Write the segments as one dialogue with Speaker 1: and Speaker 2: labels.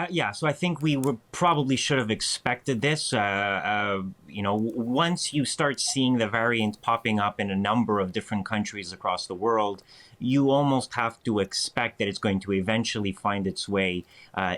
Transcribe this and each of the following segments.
Speaker 1: Yeah, so I think we probably should have expected this. Once you start seeing the variant popping up in a number of different countries across the world, you almost have to expect that it's going to eventually find its way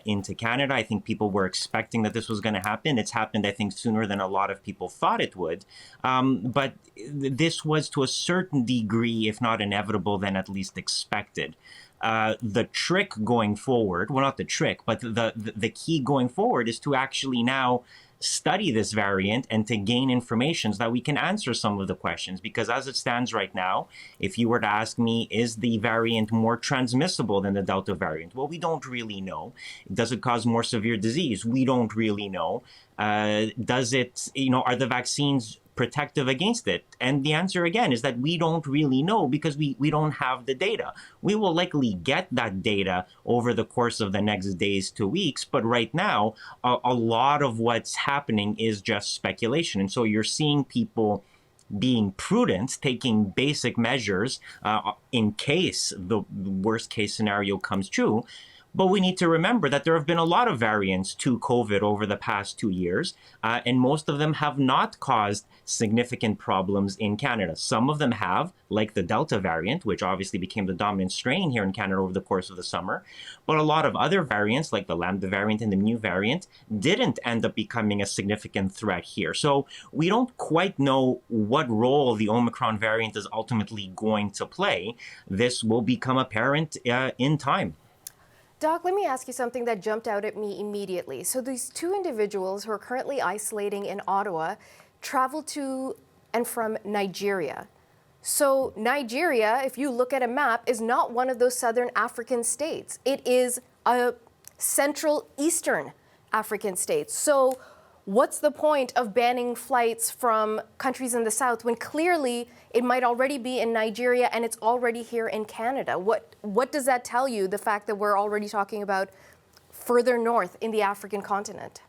Speaker 1: into Canada. I think people were expecting that this was going to happen. It's happened, I think, sooner than a lot of people thought it would. But this was to a certain degree, if not inevitable, then at least expected. The trick going forward, well, not the trick, but the key going forward is to actually now study this variant and to gain information so that we can answer some of the questions. Because as it stands right now, if you were to ask me, is the variant more transmissible than the Delta variant? Well, we don't really know. Does it cause more severe disease? We don't really know. Does it, are the vaccines protective against it? And the answer again is that we don't really know because we don't have the data. We will likely get that data over the course of the next days to weeks, but right now a lot of what's happening is just speculation. And so you're seeing people being prudent, taking basic measures in case the worst case scenario comes true. But we need to remember that there have been a lot of variants to COVID over the past 2 years, and most of them have not caused significant problems in Canada. Some of them have, like the Delta variant, which obviously became the dominant strain here in Canada over the course of the summer. But a lot of other variants, like the Lambda variant and the Mu variant, didn't end up becoming a significant threat here. So we don't quite know what role the Omicron variant is ultimately going to play. This will become apparent in time.
Speaker 2: Doc, let me ask you something that jumped out at me immediately. So these two individuals who are currently isolating in Ottawa traveled to and from Nigeria. So Nigeria, if you look at a map, is not one of those southern African states. It is a central eastern African state. So what's the point of banning flights from countries in the south when clearly it might already be in Nigeria and it's already here in Canada? What does that tell you, the fact that we're already talking about further north in the African continent?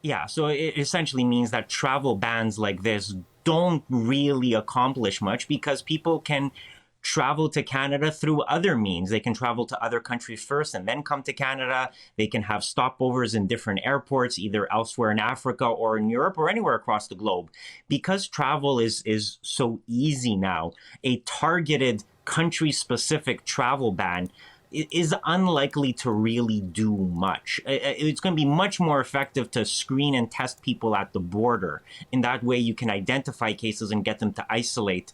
Speaker 1: Yeah, so it essentially means that travel bans like this don't really accomplish much because people can travel to Canada through other means. They can travel to other countries first and then come to Canada. They can have stopovers in different airports, either elsewhere in Africa or in Europe or anywhere across the globe. Because travel is so easy now, a targeted country-specific travel ban is unlikely to really do much. It's going to be much more effective to screen and test people at the border. In that way, you can identify cases and get them to isolate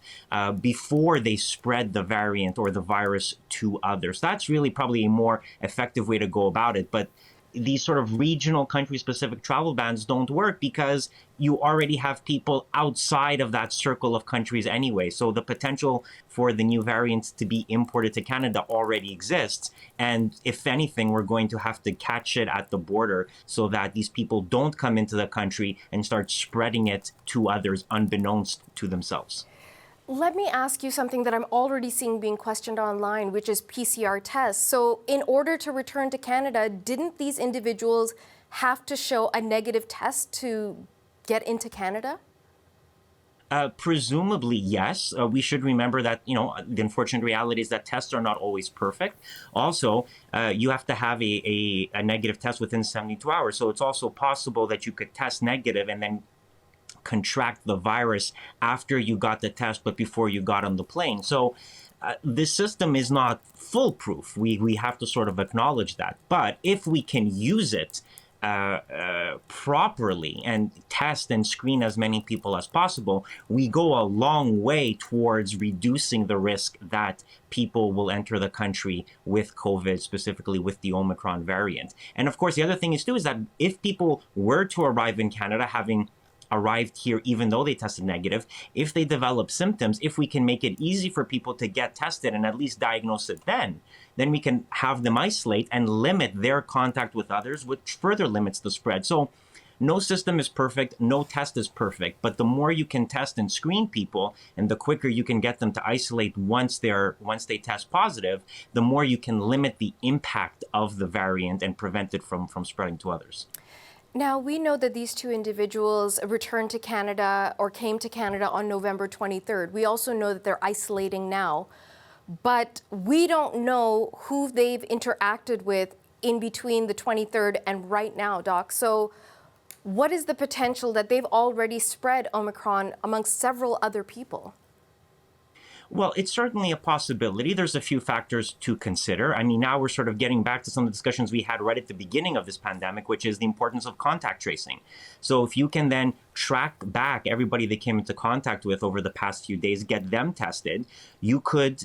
Speaker 1: before they spread the variant or the virus to others. That's really probably a more effective way to go about it. But these sort of regional country-specific travel bans don't work because you already have people outside of that circle of countries anyway. So the potential for the new variants to be imported to Canada already exists. And if anything, we're going to have to catch it at the border so that these people don't come into the country and start spreading it to others unbeknownst to themselves.
Speaker 2: Let me ask you something that I'm already seeing being questioned online, which is PCR tests. So in order to return to Canada, didn't these individuals have to show a negative test to get into Canada?
Speaker 1: Presumably, yes. We should remember that, the unfortunate reality is that tests are not always perfect. Also, you have to have a negative test within 72 hours. So it's also possible that you could test negative and then contract the virus after you got the test, but before you got on the plane. So this system is not foolproof. We have to sort of acknowledge that. But if we can use it properly and test and screen as many people as possible, we go a long way towards reducing the risk that people will enter the country with COVID, specifically with the Omicron variant. And of course, the other thing is that if people were to arrive in Canada having arrived here even though they tested negative, if they develop symptoms, if we can make it easy for people to get tested and at least diagnose it then we can have them isolate and limit their contact with others, which further limits the spread. So no system is perfect, no test is perfect, but the more you can test and screen people and the quicker you can get them to isolate once they test positive, the more you can limit the impact of the variant and prevent it from spreading to others.
Speaker 2: Now, we know that these two individuals returned to Canada or came to Canada on November 23rd. We also know that they're isolating now, but we don't know who they've interacted with in between the 23rd and right now, Doc. So what is the potential that they've already spread Omicron amongst several other people?
Speaker 1: Well, it's certainly a possibility. There's a few factors to consider. I mean, now we're sort of getting back to some of the discussions we had right at the beginning of this pandemic, which is the importance of contact tracing. So if you can then track back everybody they came into contact with over the past few days, get them tested, you could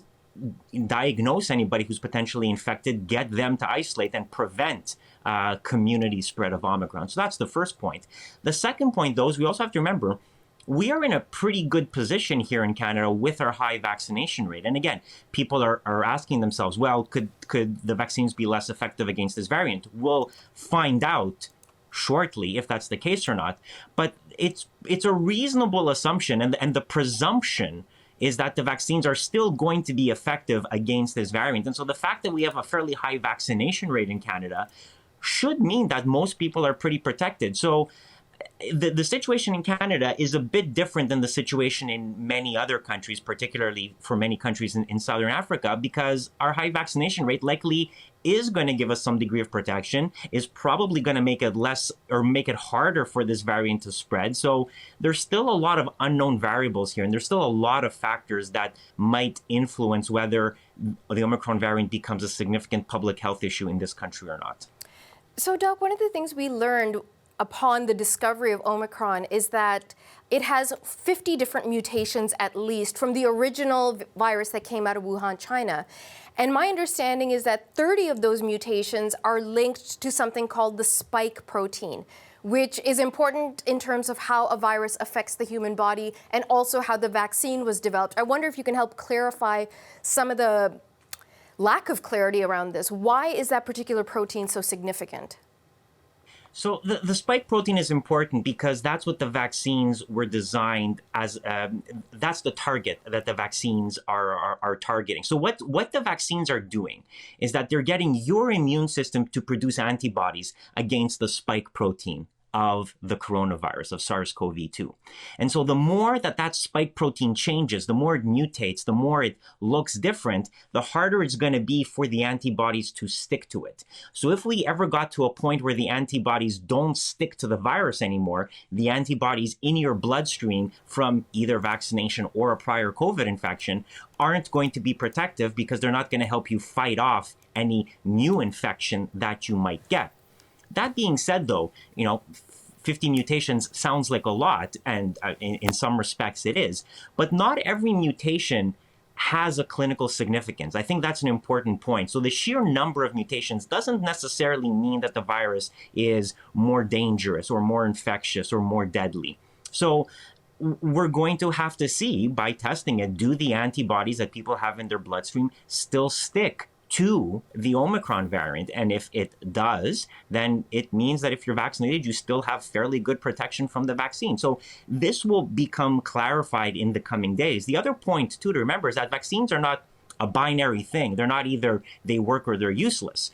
Speaker 1: diagnose anybody who's potentially infected, get them to isolate, and prevent community spread of Omicron. So that's the first point. The second point, though, is we also have to remember we are in a pretty good position here in Canada with our high vaccination rate. And again, people are asking themselves, well, could the vaccines be less effective against this variant? We'll find out shortly if that's the case or not. But it's a reasonable assumption, and the presumption is that the vaccines are still going to be effective against this variant. And so the fact that we have a fairly high vaccination rate in Canada should mean that most people are pretty protected. So the situation in Canada is a bit different than the situation in many other countries, particularly for many countries in Southern Africa, because our high vaccination rate likely is going to give us some degree of protection, is probably going to make it less or make it harder for this variant to spread. So there's still a lot of unknown variables here, and there's still a lot of factors that might influence whether the Omicron variant becomes a significant public health issue in this country or not.
Speaker 2: So, Doc, one of the things we learned upon the discovery of Omicron is that it has 50 different mutations at least from the original virus that came out of Wuhan, China. And my understanding is that 30 of those mutations are linked to something called the spike protein, which is important in terms of how a virus affects the human body and also how the vaccine was developed. I wonder if you can help clarify some of the lack of clarity around this. Why is that particular protein so significant?
Speaker 1: So the spike protein is important because that's what the vaccines were designed as. That's the target that the vaccines are targeting. So what the vaccines are doing is that they're getting your immune system to produce antibodies against the spike protein of the coronavirus, of SARS-CoV-2. And so the more that spike protein changes, the more it mutates, the more it looks different, the harder it's going to be for the antibodies to stick to it. So if we ever got to a point where the antibodies don't stick to the virus anymore, the antibodies in your bloodstream from either vaccination or a prior COVID infection aren't going to be protective because they're not going to help you fight off any new infection that you might get. That being said, though, 50 mutations sounds like a lot, and in some respects it is. But not every mutation has a clinical significance. I think that's an important point. So the sheer number of mutations doesn't necessarily mean that the virus is more dangerous or more infectious or more deadly. So we're going to have to see by testing it, do the antibodies that people have in their bloodstream still stick to the Omicron variant? And if it does, then it means that if you're vaccinated, you still have fairly good protection from the vaccine. So this will become clarified in the coming days. The other point, too, to remember is that vaccines are not a binary thing. They're not either they work or they're useless.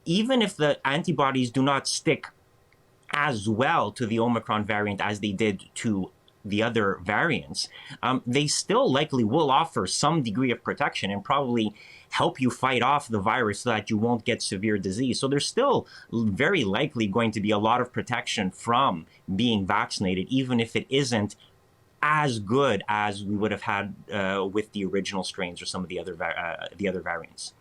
Speaker 1: Even if the antibodies do not stick as well to the Omicron variant as they did to the other variants, they still likely will offer some degree of protection and probably help you fight off the virus so that you won't get severe disease. So there's still very likely going to be a lot of protection from being vaccinated, even if it isn't as good as we would have had with the original strains or some of the other variants.